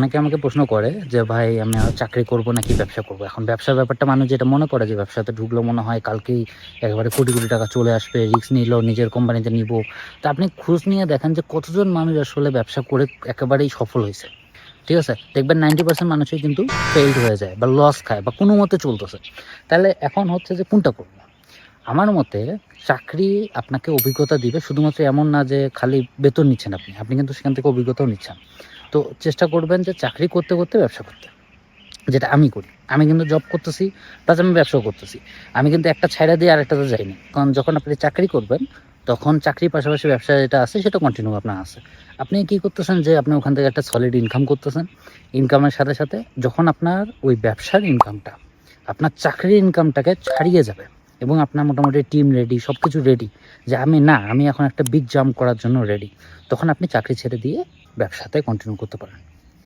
অনেকে আমাকে প্রশ্ন করে যে ভাই আমি আর চাকরি করব নাকি ব্যবসা করব। এখন ব্যবসার ব্যাপারটা মানুষ যেটা মনে করে যে ব্যবসাতে ঢুকলে মনে হয় কালকেই একেবারে কোটি কোটি টাকা চলে আসবে, রিস্ক নিলো, নিজের কোম্পানিতে নিব। তো আপনি খোঁজ নিয়ে দেখেন যে কতজন মানুষ আসলে ব্যবসা করে একেবারেই সফল হয়েছে। ঠিক আছে, দেখবেন 90% মানুষই কিন্তু ফেইলড হয়ে যায় বা লস খায় বা কোনো মতে চলতেছে। তাহলে এখন হচ্ছে যে কোনটা করবো? আমার মতে চাকরি আপনাকে অভিজ্ঞতা দিবে, শুধুমাত্র এমন না যে খালি বেতন নিচ্ছেন আপনি, আপনি কিন্তু সেখান থেকে অভিজ্ঞতাও নিচ্ছেন। তো চেষ্টা করবেন যে চাকরি করতে করতে ব্যবসা করতে, যেটা আমি করি। আমি কিন্তু জব করতেছি প্লাস আমি ব্যবসাও করতেছি। আমি কিন্তু একটা ছাইড়া দিয়ে আরেকটাতে যাইনি। কারণ যখন আপনি চাকরি করবেন তখন চাকরির পাশাপাশি ব্যবসা যেটা আছে সেটা কন্টিনিউ আপনার আছে। আপনি কি করতেছেন যে আপনি ওখান থেকে একটা সলিড ইনকাম করতেছেন। ইনকামের সাথে সাথে যখন আপনার ওই ব্যবসার ইনকামটা আপনার চাকরির ইনকামটাকে ছাড়িয়ে যাবে এবং আপনার মোটামুটি টিম রেডি, সব কিছু রেডি, যে আমি এখন একটা বিগ জাম্প করার জন্য রেডি, তখন আপনি চাকরি ছেড়ে দিয়ে ব্যবসাতে কন্টিনিউ করতে পারেন।